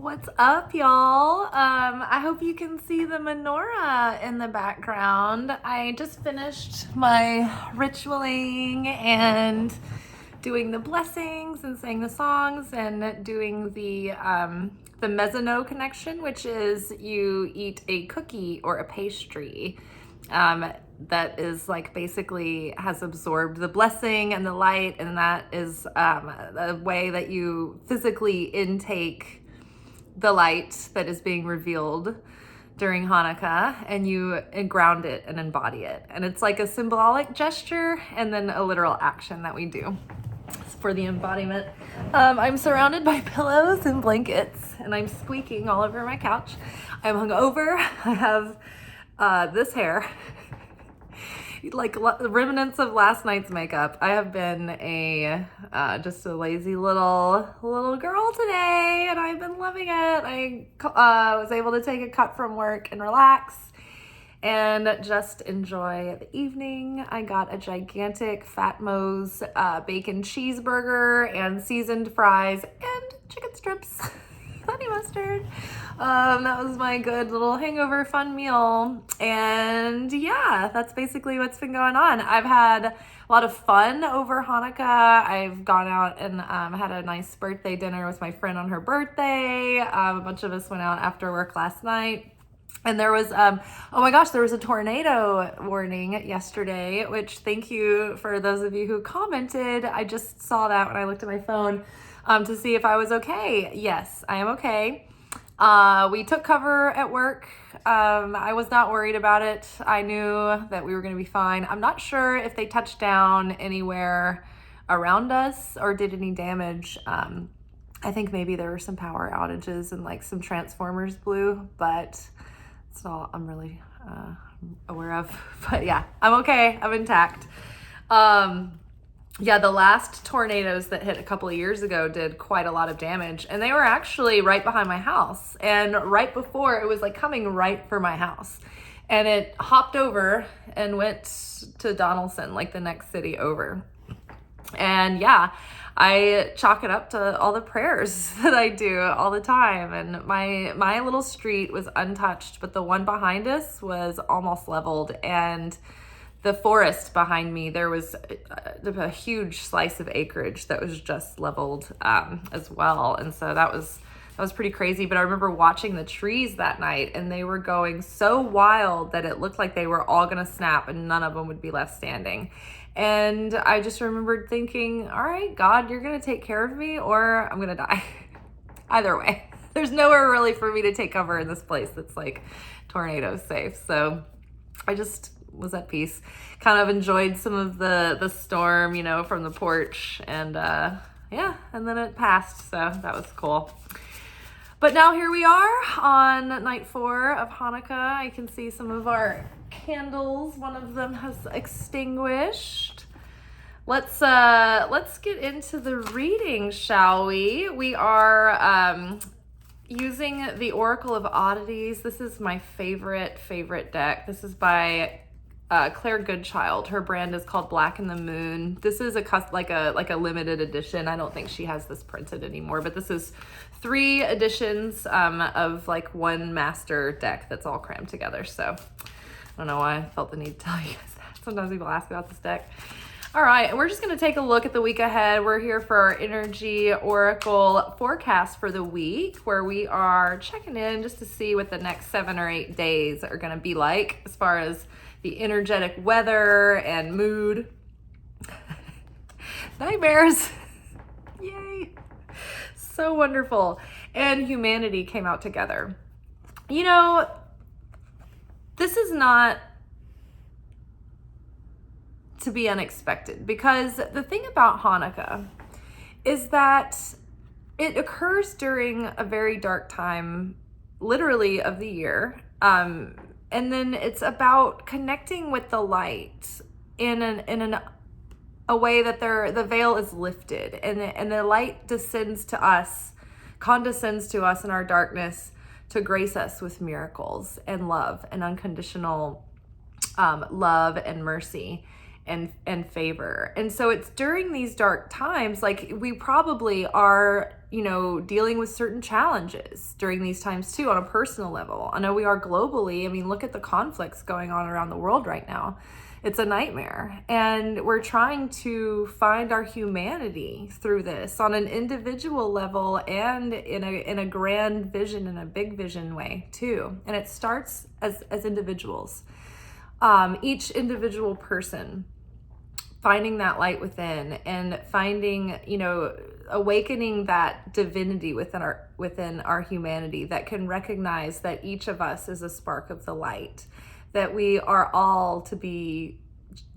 What's up, y'all? I hope you can see the menorah in the background. I just finished my ritualing and doing the blessings and saying the songs and doing the mezzano connection, which is you eat a cookie or a pastry that is like basically has absorbed the blessing and the light, and that is a way that you physically intake the light that is being revealed during Hanukkah, and you ground it and embody it. And it's like a symbolic gesture and then a literal action that we do for the embodiment. I'm surrounded by pillows and blankets, and I'm squeaking all over my couch. I'm hungover. I have this hair. Like remnants of last night's makeup. I have been just a lazy little girl today, and I've been loving it. I was able to take a cut from work and relax and just enjoy the evening. I got a gigantic Fat Mo's bacon cheeseburger and seasoned fries and chicken strips. Honey mustard. That was my good little hangover fun meal. And yeah, that's basically what's been going on. I've had a lot of fun over Hanukkah. I've gone out and had a nice birthday dinner with my friend on her birthday. A bunch of us went out after work last night. And there was, oh my gosh, there was a tornado warning yesterday, which thank you for those of you who commented. I just saw that when I looked at my phone to see if I was okay. Yes, I am okay. We took cover at work. I was not worried about it. I knew that we were going to be fine. I'm not sure if they touched down anywhere around us or did any damage. I think maybe there were some power outages and like some transformers blew, but it's all I'm really aware of. But yeah, I'm okay. I'm intact. Yeah, the last tornadoes that hit a couple of years ago did quite a lot of damage, and they were actually right behind my house. And right before, it was like coming right for my house, and it hopped over and went to Donaldson, like the next city over. And yeah, I chalk it up to all the prayers that I do all the time. And my little street was untouched, but the one behind us was almost leveled. And the forest behind me, there was a huge slice of acreage that was just leveled as well. And so that was pretty crazy. But I remember watching the trees that night, and they were going so wild that it looked like they were all going to snap and none of them would be left standing. And I just remembered thinking, all right, God, you're going to take care of me or I'm going to die. Either way, there's nowhere really for me to take cover in this place that's like tornado safe. So I just was at peace, kind of enjoyed some of the storm, from the porch, and yeah, and then it passed, so that was cool. But now here we are on night 4 of Hanukkah. I can see some of our candles. One of them has extinguished. Let's get into the reading, shall we? We are using the Oracle of Oddities. This is my favorite deck. This is by Claire Goodchild. Her brand is called Black and the Moon. This is like a limited edition. I don't think she has this printed anymore, but this is 3 editions of like one master deck that's all crammed together. So I don't know why I felt the need to tell you guys that. Sometimes people ask about this deck. All right, and we're just going to take a look at the week ahead. We're here for our energy oracle forecast for the week, where we are checking in just to see what the next 7 or 8 days are going to be like as far as the energetic weather and mood. Nightmares. Yay. So wonderful. And humanity came out together. This is not to be unexpected, because the thing about Hanukkah is that it occurs during a very dark time, literally, of the year. And then it's about connecting with the light in a way that the veil is lifted, and the light condescends to us in our darkness to grace us with miracles and love and unconditional love and mercy. and favor. And so it's during these dark times, like we probably are, dealing with certain challenges during these times too, on a personal level. I know we are globally. I mean, look at the conflicts going on around the world right now. It's a nightmare. And we're trying to find our humanity through this on an individual level and in a grand vision, in a big vision way too. And it starts as individuals. Each individual person finding that light within and finding, awakening that divinity within our humanity that can recognize that each of us is a spark of the light, that we are all to be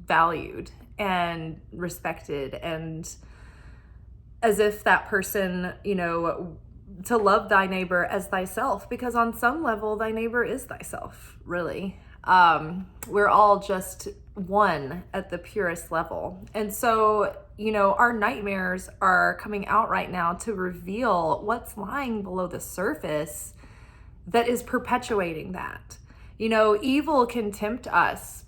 valued and respected, and as if that person, to love thy neighbor as thyself, because on some level thy neighbor is thyself, really. We're all just one at the purest level. And so, our nightmares are coming out right now to reveal what's lying below the surface that is perpetuating that. Evil can tempt us,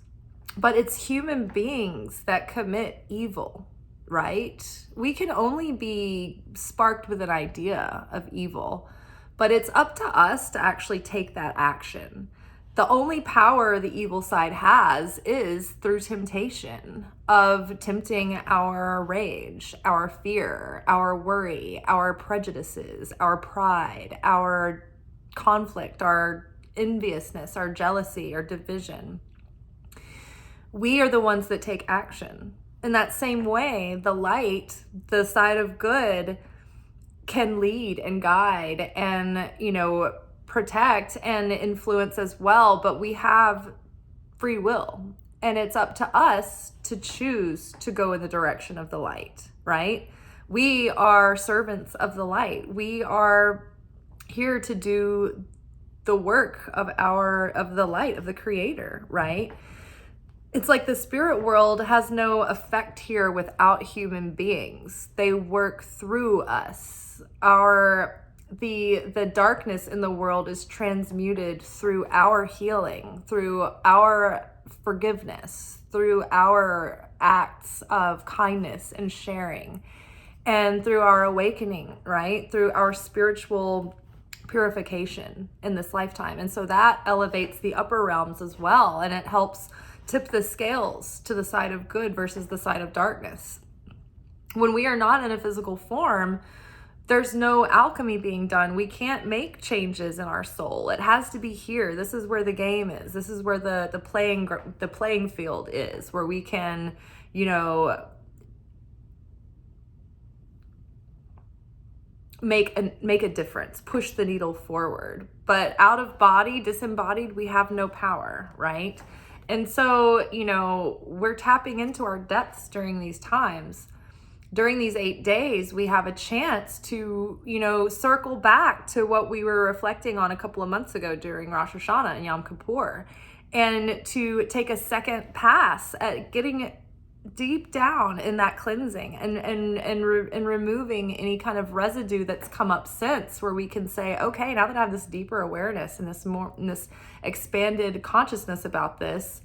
but it's human beings that commit evil, right? We can only be sparked with an idea of evil, but it's up to us to actually take that action. The only power the evil side has is through temptation, of tempting our rage, our fear, our worry, our prejudices, our pride, our conflict, our enviousness, our jealousy, our division. We are the ones that take action. In that same way, the light, the side of good, can lead and guide and, protect and influence as well, but we have free will, and it's up to us to choose to go in the direction of the light, right? We are servants of the light. We are here to do the work of the light of the creator, right? It's like the spirit world has no effect here without human beings. They work through us. The darkness in the world is transmuted through our healing, through our forgiveness, through our acts of kindness and sharing, and through our awakening, right? Through our spiritual purification in this lifetime. And so that elevates the upper realms as well, and it helps tip the scales to the side of good versus the side of darkness. When we are not in a physical form, there's no alchemy being done. We can't make changes in our soul. It has to be here. This is where the game is. This is where the playing field is, where we can, make a difference, push the needle forward. But out of body, disembodied, we have no power, right? And so, we're tapping into our depths during these times. During these 8 days, we have a chance to, circle back to what we were reflecting on a couple of months ago during Rosh Hashanah and Yom Kippur, and to take a second pass at getting deep down in that cleansing and removing any kind of residue that's come up since, where we can say, okay, now that I have this deeper awareness and this expanded consciousness about this,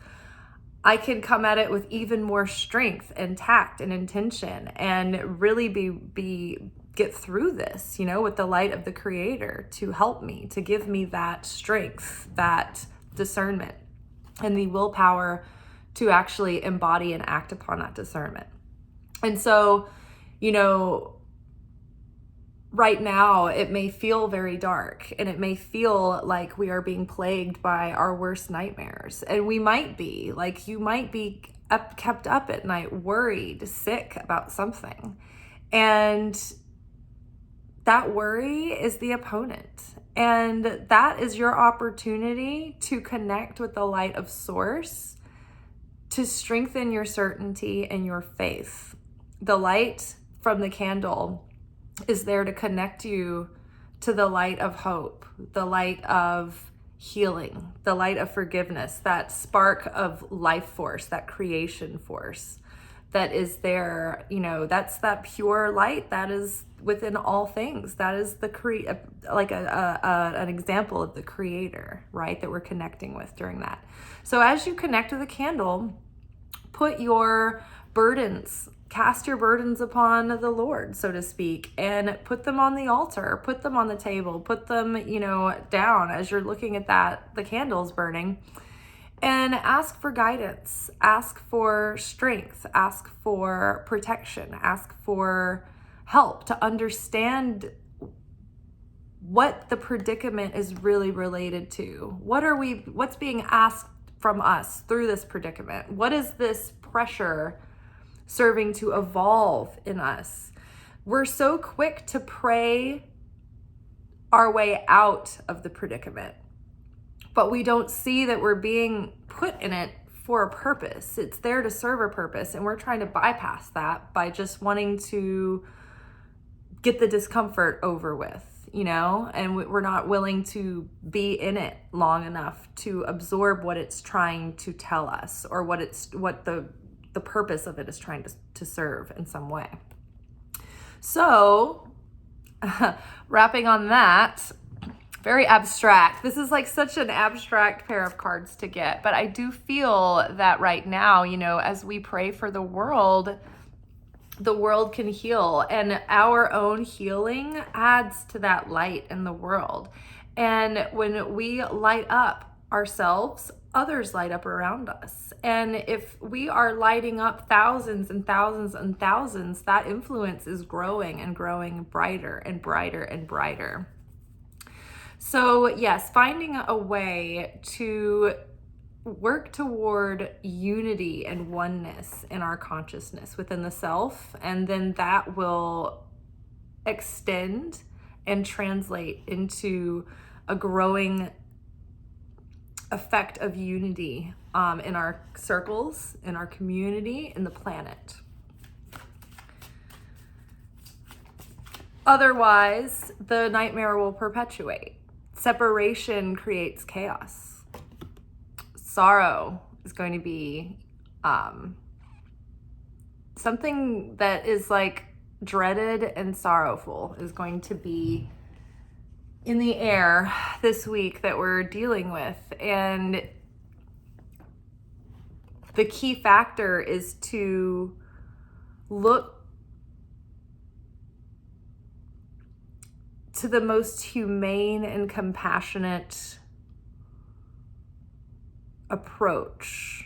I can come at it with even more strength and tact and intention, and really get through this, with the light of the creator to help me, to give me that strength, that discernment, and the willpower to actually embody and act upon that discernment. And so, right now it may feel very dark, and it may feel like we are being plagued by our worst nightmares. And we might be, like, you might be kept up at night, worried, sick about something. And that worry is the opponent. And that is your opportunity to connect with the light of source, to strengthen your certainty and your faith. The light from the candle is there to connect you to the light of hope, the light of healing, the light of forgiveness, that spark of life force, that creation force that is there. That's that pure light that is within all things. That is an example of the creator, right, that we're connecting with during that. So as you connect to the candle, Put your burdens, cast your burdens upon the Lord, so to speak, and put them on the altar, put them on the table, put them, down as you're looking at the candles burning, and ask for guidance, ask for strength, ask for protection, ask for help to understand what the predicament is really related to. What's being asked from us through this predicament? What is this pressure serving to evolve in us? We're so quick to pray our way out of the predicament, but we don't see that we're being put in it for a purpose. It's there to serve a purpose, and we're trying to bypass that by just wanting to get the discomfort over with, and we're not willing to be in it long enough to absorb what it's trying to tell us, or what the purpose of it is trying to serve in some way. So wrapping on that, very abstract. This is like such an abstract pair of cards to get, but I do feel that right now, as we pray for the world can heal, and our own healing adds to that light in the world. And when we light up ourselves, others light up around us. And if we are lighting up thousands and thousands and thousands, that influence is growing and growing brighter and brighter and brighter. So yes, finding a way to work toward unity and oneness in our consciousness within the self, and then that will extend and translate into a growing effect of unity in our circles, in our community, in the planet. Otherwise, the nightmare will perpetuate. Separation creates chaos. Sorrow is going to be something that is like dreaded and sorrowful is going to be in the air this week that we're dealing with. And the key factor is to look to the most humane and compassionate approach,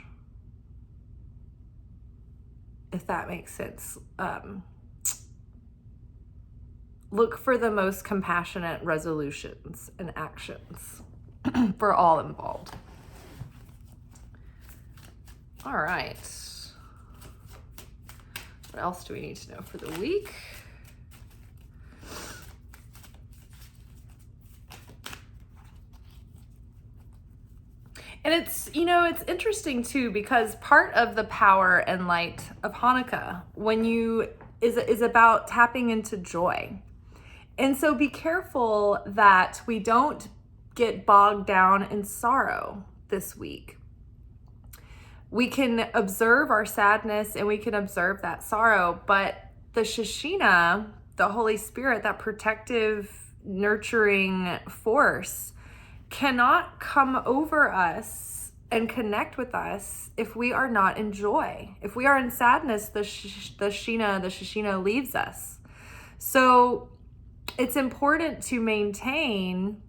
if that makes sense. Look for the most compassionate resolutions and actions for all involved. All right. What else do we need to know for the week? And it's interesting too, because part of the power and light of Hanukkah is about tapping into joy. And so be careful that we don't get bogged down in sorrow this week. We can observe our sadness and we can observe that sorrow, but the Shekhinah, the Holy Spirit, that protective, nurturing force, cannot come over us and connect with us if we are not in joy. If we are in sadness, the Shekhinah leaves us. So it's important to maintain,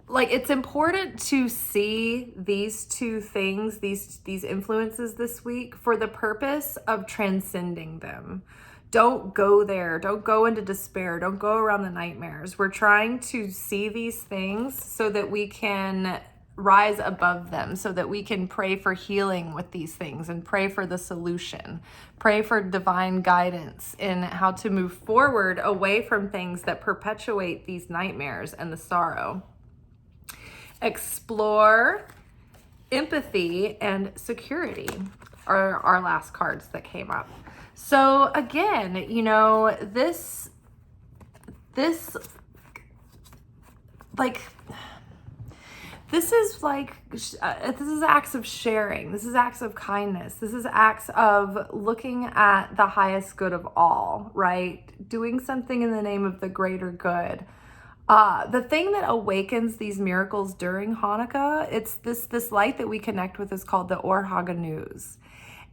it's important to see these two things, these influences this week for the purpose of transcending them. Don't go there. Don't go into despair. Don't go around the nightmares. We're trying to see these things so that we can rise above them, so that we can pray for healing with these things and pray for the solution. Pray for divine guidance in how to move forward away from things that perpetuate these nightmares and the sorrow. Explore empathy and security are our last cards that came up. So again, this is acts of sharing. This is acts of kindness. This is acts of looking at the highest good of all, right? Doing something in the name of the greater good. The thing that awakens these miracles during Hanukkah, it's this light that we connect with is called the Or HaGanuz.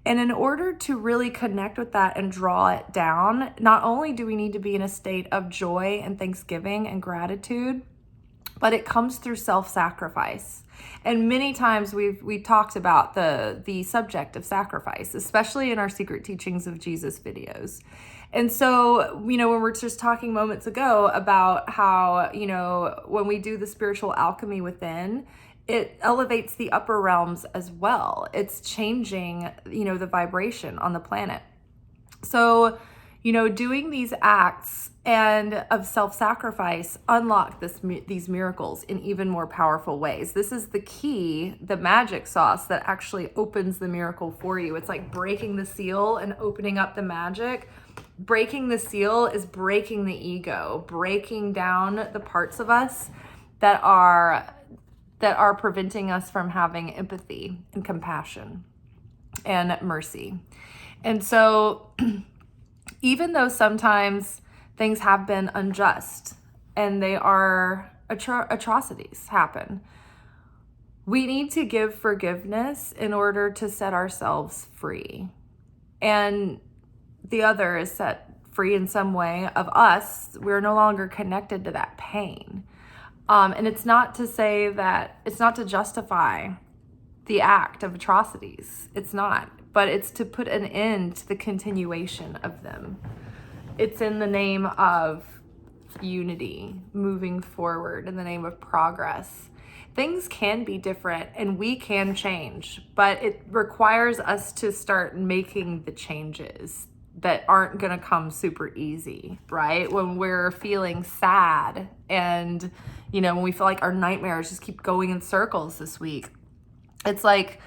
And in order to really connect with that and draw it down, not only do we need to be in a state of joy and thanksgiving and gratitude, but it comes through self-sacrifice. And many times we talked about the subject of sacrifice, especially in our Secret Teachings of Jesus videos. And so, when we're just talking moments ago about how, when we do the spiritual alchemy within, it elevates the upper realms as well. It's changing, the vibration on the planet. So, doing these acts and of self-sacrifice unlock these miracles in even more powerful ways. This is the key, the magic sauce that actually opens the miracle for you. It's like breaking the seal and opening up the magic. Breaking the seal is breaking the ego, breaking down the parts of us that are preventing us from having empathy and compassion and mercy. And so even though sometimes things have been unjust and they are atrocities happen, we need to give forgiveness in order to set ourselves free. And the other is set free in some way of us. We're no longer connected to that pain. And it's not to say that, it's not to justify the act of atrocities. It's not. But it's to put an end to the continuation of them. It's in the name of unity, moving forward, in the name of progress. Things can be different and we can change, but it requires us to start making the changes that aren't going to come super easy, right? When we're feeling sad and, when we feel like our nightmares just keep going in circles this week, it's like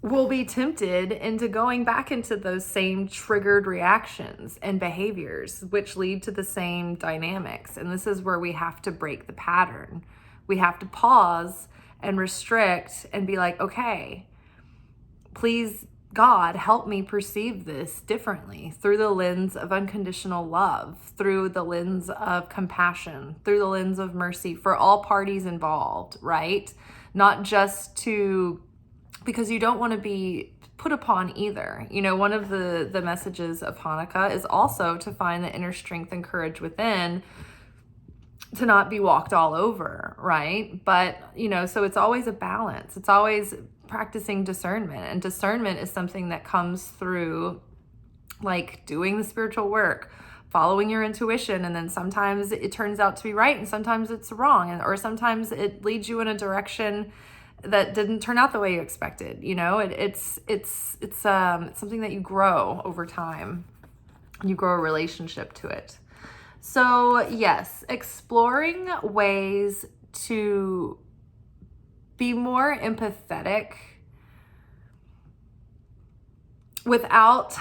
we'll be tempted into going back into those same triggered reactions and behaviors, which lead to the same dynamics. And this is where we have to break the pattern. We have to pause and restrict and be like, okay, please, God, help me perceive this differently through the lens of unconditional love, through the lens of compassion, through the lens of mercy for all parties involved, right? Not just because you don't want to be put upon either. One of the messages of Hanukkah is also to find the inner strength and courage within to not be walked all over, right? But, so it's always a balance. It's always practicing discernment. And discernment is something that comes through like doing the spiritual work, following your intuition, and then sometimes it turns out to be right and sometimes it's wrong, or sometimes it leads you in a direction that didn't turn out the way you expected. It's something that you grow over time. You grow a relationship to it. So yes, exploring ways to be more empathetic without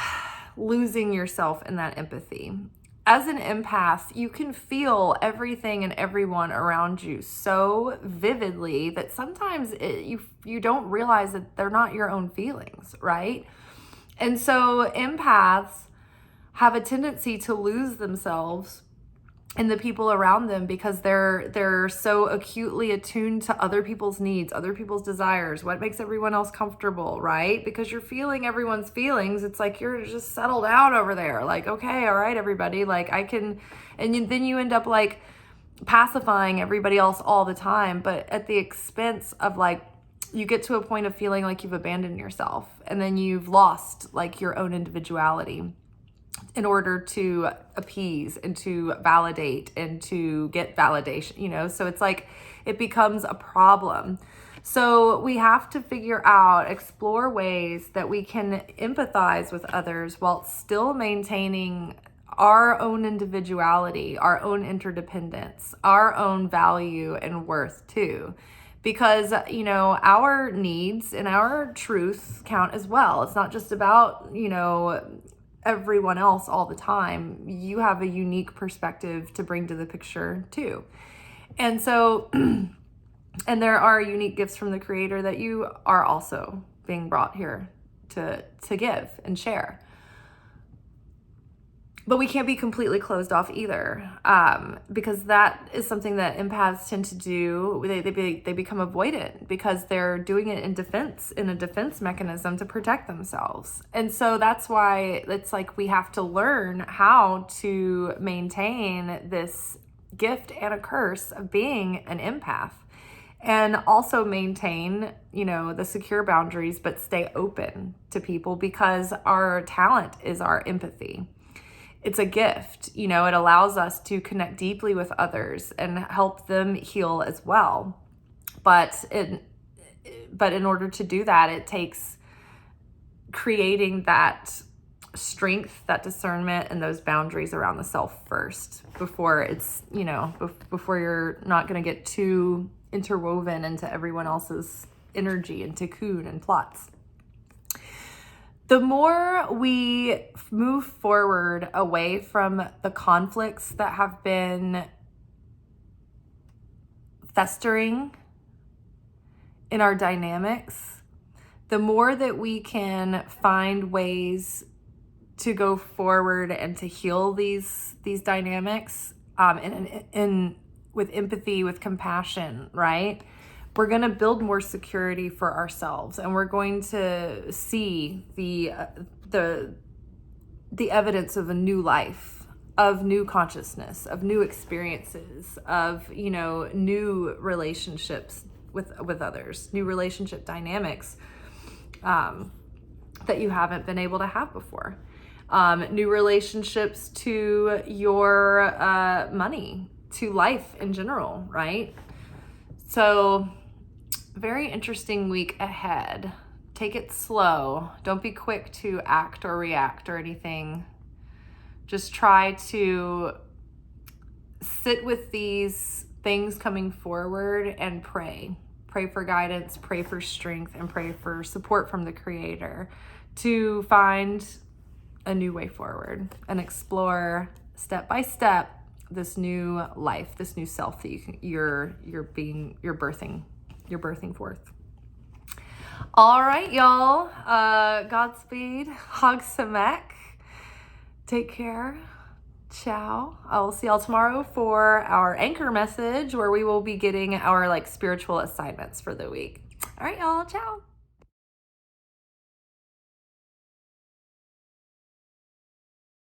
losing yourself in that empathy. As an empath, you can feel everything and everyone around you so vividly that sometimes you don't realize that they're not your own feelings, right? And so empaths have a tendency to lose themselves in the people around them because they're so acutely attuned to other people's needs, other people's desires, what makes everyone else comfortable, right? Because you're feeling everyone's feelings. It's like you're just settled out over there. Like, okay, all right, everybody, like I can, then you end up like pacifying everybody else all the time, but at the expense of like, you get to a point of feeling like you've abandoned yourself and then you've lost like your own individuality in order to appease and to validate and to get validation, so it's like it becomes a problem. So we have to explore ways that we can empathize with others while still maintaining our own individuality, our own interdependence, our own value and worth too. Because, our needs and our truth count as well. It's not just about, everyone else all the time. You have a unique perspective to bring to the picture too. And so, and there are unique gifts from the Creator that you are also being brought here to give and share. But we can't be completely closed off either, because that is something that empaths tend to do. They become avoidant because they're doing it in a defense mechanism to protect themselves. And so that's why it's like we have to learn how to maintain this gift and a curse of being an empath, and also maintain, the secure boundaries, but stay open to people, because our talent is our empathy. It's a gift, it allows us to connect deeply with others and help them heal as well. But in order to do that, it takes creating that strength, that discernment, and those boundaries around the self first, before it's, before you're not going to get too interwoven into everyone else's energy and cocoon and plots. The more we move forward away from the conflicts that have been festering in our dynamics, the more that we can find ways to go forward and to heal these dynamics, and with empathy, with compassion, right? We're going to build more security for ourselves, and we're going to see the evidence of a new life, of new consciousness, of new experiences, of, new relationships with others, new relationship dynamics that you haven't been able to have before. New relationships to your money, to life in general, right? So, very interesting week ahead. Take it slow. Don't be quick to act or react or anything. Just try to sit with these things coming forward and pray. Pray for guidance, pray for strength, and pray for support from the Creator to find a new way forward and explore step by step this new life, this new self that you're birthing forth. All right, y'all. Godspeed. Hag Samek. Take care. Ciao. I will see y'all tomorrow for our anchor message, where we will be getting our spiritual assignments for the week. All right, y'all. Ciao.